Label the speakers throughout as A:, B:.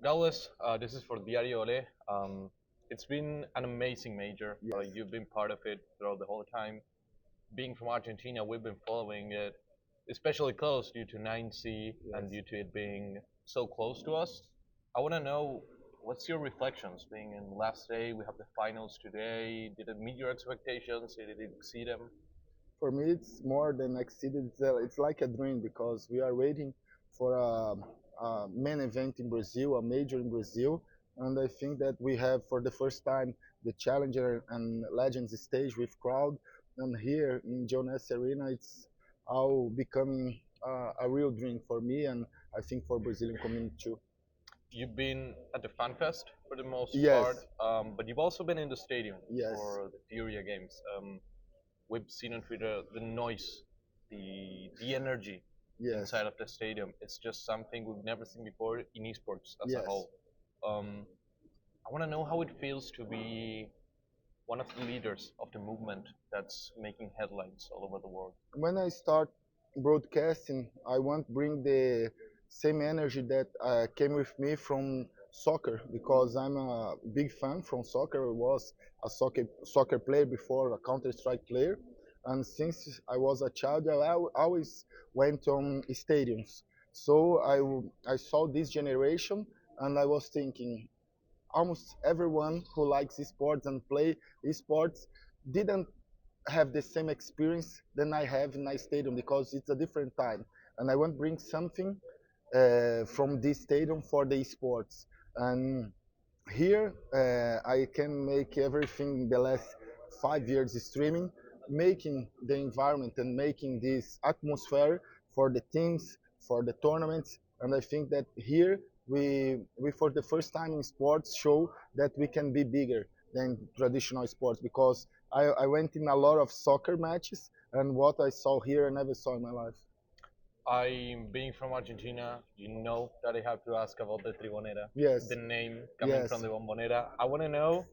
A: Gaules, this is for Diario Ole. It's been an amazing major.
B: Yes,
A: You've been part of it throughout the whole time. Being from Argentina, we've been following it, especially close due to 9C and
B: yes.
A: due to it being so close to us. I want to know what's your reflections being in last day. We have the finals today. Did it meet your expectations? Did it exceed them?
B: For me, it's more than exceeded. It's like a dream because we are waiting for a main event in Brazil, a major in Brazil, and I think that we have for the first time the Challenger and Legends stage with crowd, and here in Jeunesse Arena, it's all becoming a real dream for me, and I think for Brazilian community too.
A: You've been at the Fan Fest for the most part,
B: Yes,
A: but you've also been in the stadium
B: yes,
A: for the Furia games. We've seen on Twitter the noise, the energy
B: yes,
A: inside of the stadium. It's just something we've never seen before in esports as a
B: yes.
A: whole. Um, I want to know how it feels to be one of the leaders of the movement that's making headlines all over the world.
B: When I start broadcasting, I want to bring the same energy that came with me from soccer because I'm a big fan from soccer. I was a soccer player before a Counter Strike player, and since I was a child, always went on stadiums. So I saw this generation, and I was thinking, almost everyone who likes sports and play sports didn't have the same experience than I have in my stadium because it's a different time, and I want to bring something from this stadium for the sports. And here I can make everything the last 5 years streaming, making the environment and making this atmosphere for the teams, for the tournaments. And I think that here we for the first time in sports show that we can be bigger than traditional sports because I went in a lot of soccer matches and what I saw here I never saw in my life.
A: I, being from Argentina, you know that I have to ask about the Tribonera, the
B: Yes,
A: name coming from
B: yes.
A: the Bombonera. I want to know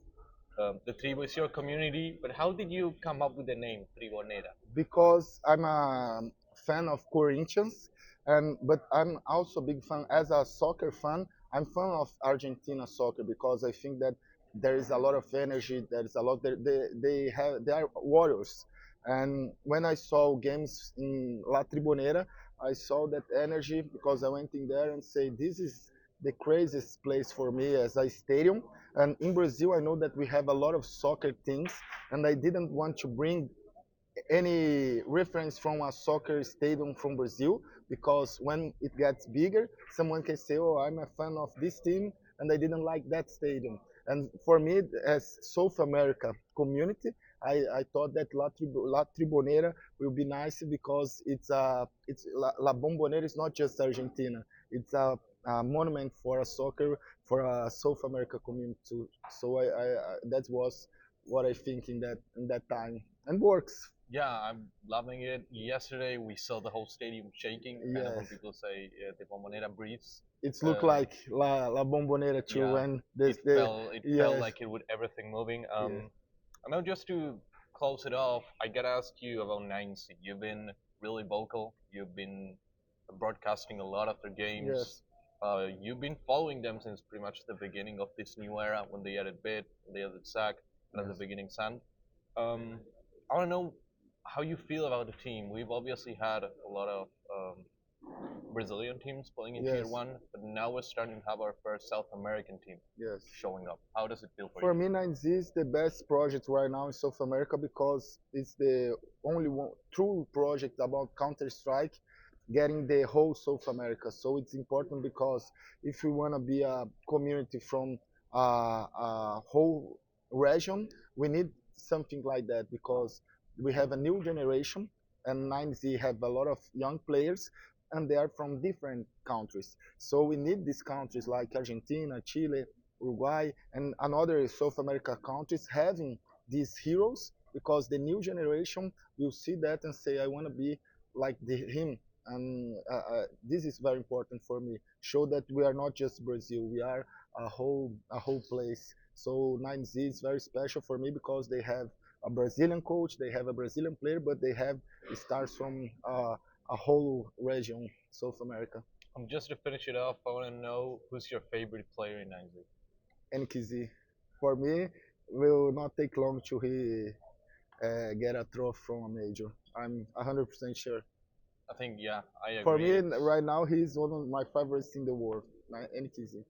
A: the tribu is your community, but how did you come up with the name Tribonera?
B: Because I'm a fan of Corinthians, and but I'm also a big fan as a soccer fan. I'm fan of Argentina soccer because I think that there is a lot of energy. There is a lot. They are warriors, and when I saw games in La Tribonera, I saw that energy because I went in there and say this is the craziest place for me as a stadium. And in Brazil, I know that we have a lot of soccer teams, and I didn't want to bring any reference from a soccer stadium from Brazil because when it gets bigger, someone can say, "Oh, I'm a fan of this team and I didn't like that stadium." And for me, as South America community, I thought that La Tribonera will be nice because it's La Bombonera is not just Argentina; it's a monument for a soccer for a South America community too. So that was what I think in that time and works.
A: Yeah, I'm loving it. Yesterday we saw the whole stadium shaking, kind of when
B: Yes,
A: people say the Bombonera breathes.
B: it's look
A: Uh,
B: like La Bombonera too,
A: yeah,
B: and
A: it
B: this the
A: felt
B: yes,
A: like it with everything moving.
B: yes,
A: I know just to close it off, I gotta ask you about 9C. You've been really vocal. You've been broadcasting a lot of their games.
B: yes,
A: You've been following them since pretty much the beginning of this new era when they added bit, when they added sack, and at the
B: yes.
A: beginning sand. Um, I want to know how you feel about the team. We've obviously had a lot of Brazilian teams playing in Tier
B: Yes,
A: 1, but now we're starting to have our first South American team
B: yes.
A: showing up. How does it feel for you?
B: For me, 9Z is the best project right now in South America because it's the only one true project about Counter Strike getting the whole South America. So it's important because if we want to be a community from a whole region, we need something like that because we have a new generation and 9Z have a lot of young players and they are from different countries. So we need these countries like Argentina, Chile, Uruguay, and another South America countries having these heroes because the new generation will see that and say, I want to be like him. And this is very important for me. Show that we are not just Brazil; we are a whole place. So 9Z is very special for me because they have a Brazilian coach, they have a Brazilian player, but they have stars from a whole region, South America.
A: Just to finish it off, I want to know who's your favorite player in Isaac.
B: NKZ. For me, will not take long to he get a trophy from a major. I'm 100% sure.
A: I think yeah, I
B: For
A: agree.
B: me,
A: It's
B: right now, he's one of my favorites in the world, NKZ.